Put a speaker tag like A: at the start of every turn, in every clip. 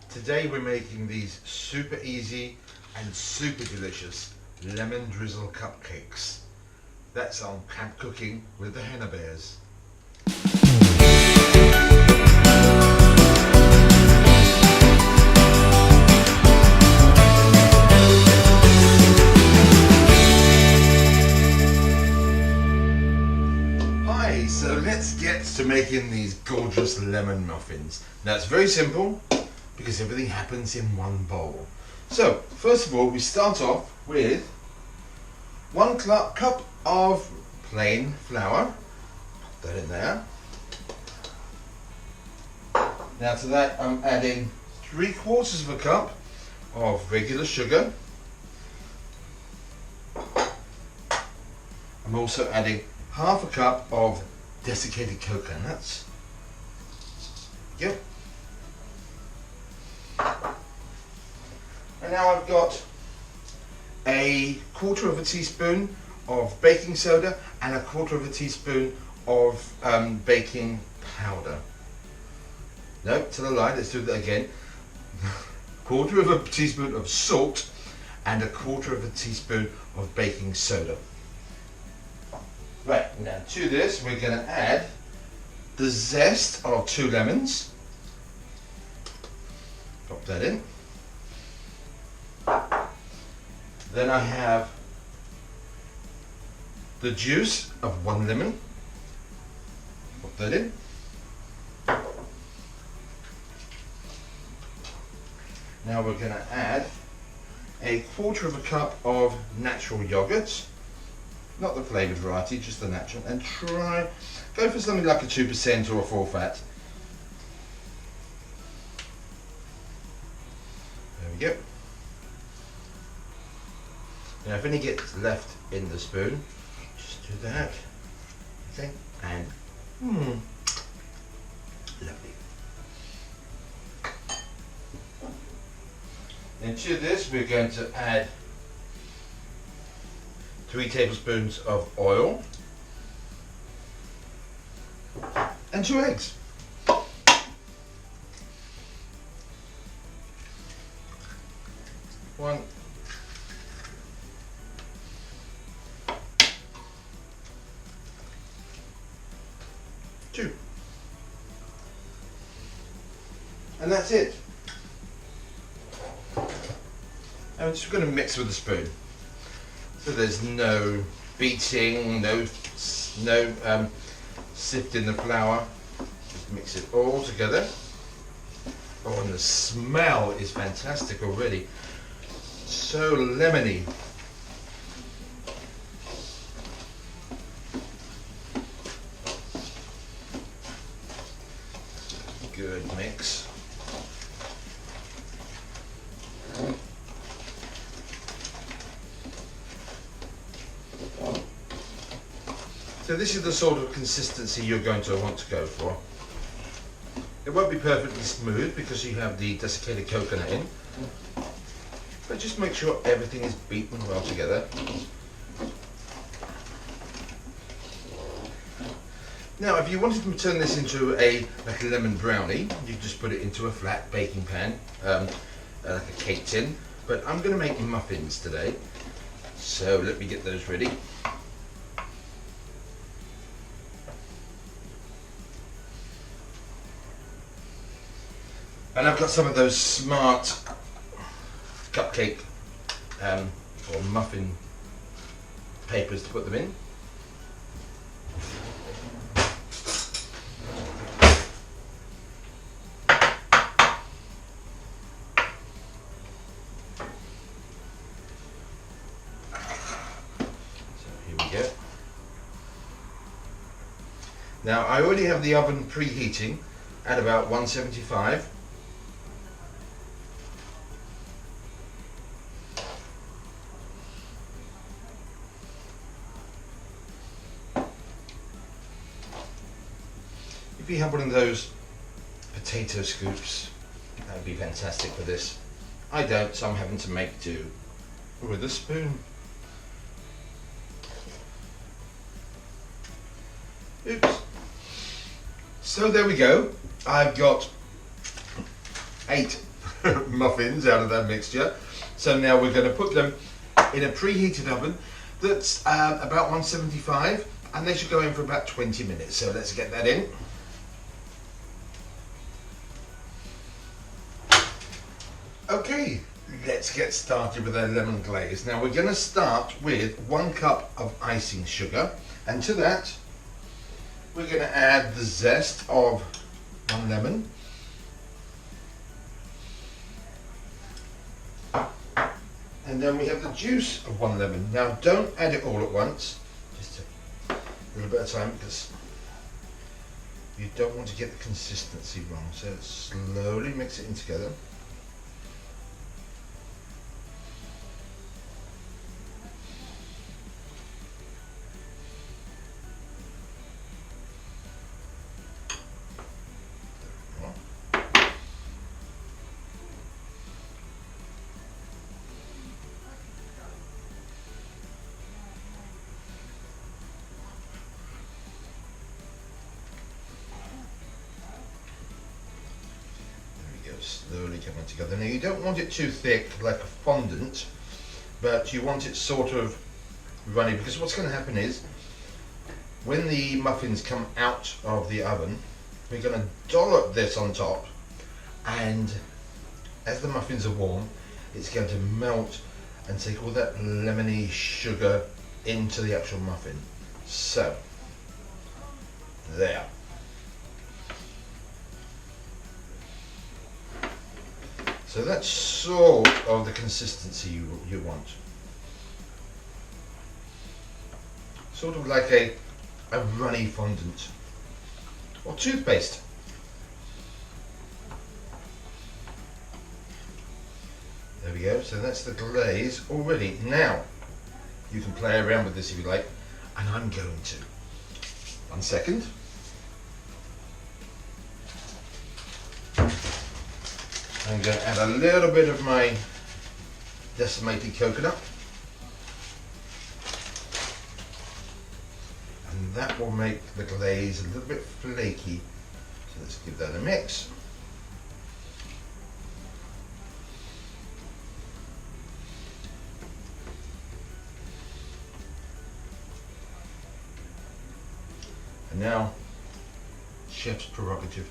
A: Today we're making these super easy and super delicious lemon drizzle cupcakes. That's on Camp Cooking with the Henna Bears. Hi, so let's get to making these gorgeous lemon muffins. Now it's very simple because everything happens in one bowl. So first of all, we start off with 1 cup of plain flour. Put that in there. Now to that I'm adding 3/4 of a cup of regular sugar. I'm also adding 1/2 cup of desiccated coconuts. Yep. And now I've got 1/4 teaspoon of baking soda and 1/4 teaspoon of baking powder. No, to the line, let's do that again. 1/4 teaspoon of salt and 1/4 teaspoon of baking soda. Right, now to this we're going to add the zest of 2 lemons. Pop that in. Then I have the juice of 1 lemon. Pop that in. Now we're going to add 1/4 cup of natural yogurt. Not the flavoured variety, just the natural. And go for something like a 2% or a full fat. There we go. Now if any gets left in the spoon, just do that. Okay, and lovely. And to this we're going to add 3 tablespoons of oil and 2 eggs. 1, 2, and that's it. I'm just going to mix with a spoon. So there's no beating, no sifting the flour. Just mix it all together. Oh, and the smell is fantastic already. So lemony. Good mix. So this is the sort of consistency you're going to want to go for. It won't be perfectly smooth because you have the desiccated coconut in, but just make sure everything is beaten well together. Now if you wanted to turn this into like a lemon brownie, you just put it into a flat baking pan, like a cake tin, but I'm going to make muffins today, so let me get those ready. And I've got some of those smart cupcake or muffin papers to put them in. So here we go. Now I already have the oven preheating at about 175. If you have one of those potato scoops, that would be fantastic for this. I don't, so I'm having to make do with a spoon. Oops. So there we go. I've got 8 muffins out of that mixture. So now we're going to put them in a preheated oven that's about 175, and they should go in for about 20 minutes. So let's get that in. Okay, let's get started with our lemon glaze. Now we're going to start with 1 cup of icing sugar, and to that we're going to add the zest of 1 lemon, and then we have the juice of 1 lemon. Now don't add it all at once, just a little bit of time, because you don't want to get the consistency wrong. So slowly mix it in together. Slowly coming together. Now you don't want it too thick like a fondant, but you want it sort of runny, because what's going to happen is when the muffins come out of the oven, we're going to dollop this on top, and as the muffins are warm, it's going to melt and take all that lemony sugar into the actual muffin. So there. So that's sort of the consistency you want. Sort of like a runny fondant or toothpaste. There we go, so that's the glaze already. Now, you can play around with this if you like, and I'm going to. 1 second. I'm going to add a little bit of my decimated coconut, and that will make the glaze a little bit flaky. So let's give that a mix. And now, chef's prerogative.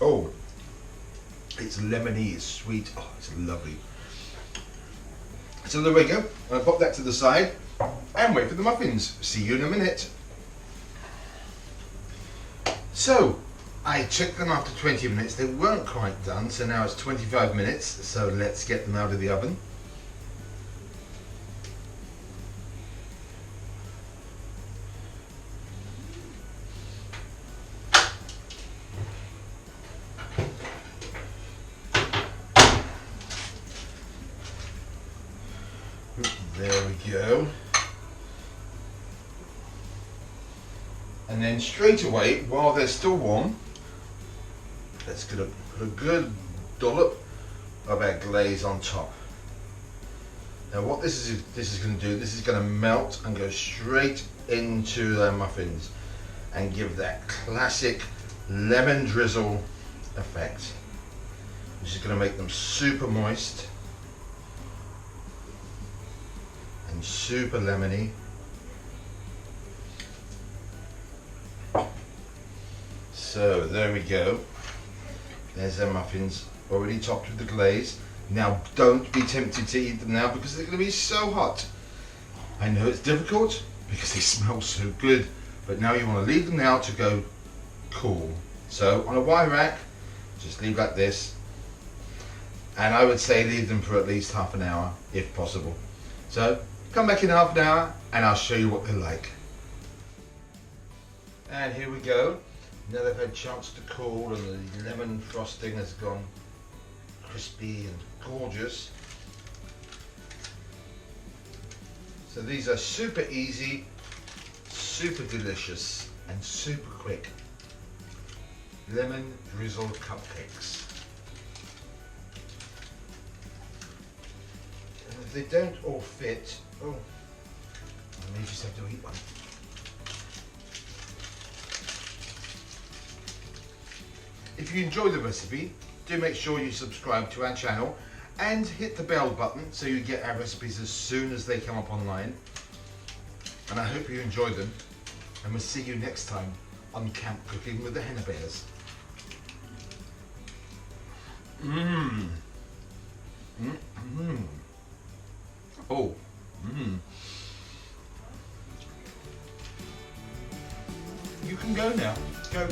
A: Oh, it's lemony, it's sweet, oh, it's lovely. So there we go. I'll pop that to the side and wait for the muffins. See you in a minute. So, I checked them after 20 minutes. They weren't quite done, so now it's 25 minutes. So let's get them out of the oven. There we go. And then straight away, while they're still warm, let's put a good dollop of our glaze on top. Now what this is going to do, this is going to melt and go straight into the muffins and give that classic lemon drizzle effect, which is going to make them super moist and super lemony. So there we go. There's our muffins already topped with the glaze. Now don't be tempted to eat them now because they're going to be so hot. I know it's difficult because they smell so good, but now you want to leave them now to go cool. So on a wire rack, just leave like this, and I would say leave them for at least half an hour if possible. So come back in half an hour and I'll show you what they're like. And here we go. Now they've had a chance to cool and the lemon frosting has gone crispy and gorgeous. So these are super easy, super delicious and super quick lemon drizzle cupcakes. And if they don't all fit, oh, I may just have to eat one. If you enjoy the recipe, do make sure you subscribe to our channel and hit the bell button so you get our recipes as soon as they come up online. And I hope you enjoy them, and we'll see you next time on Camp Cooking with the Henna Bears. Oh. You can go now. Go.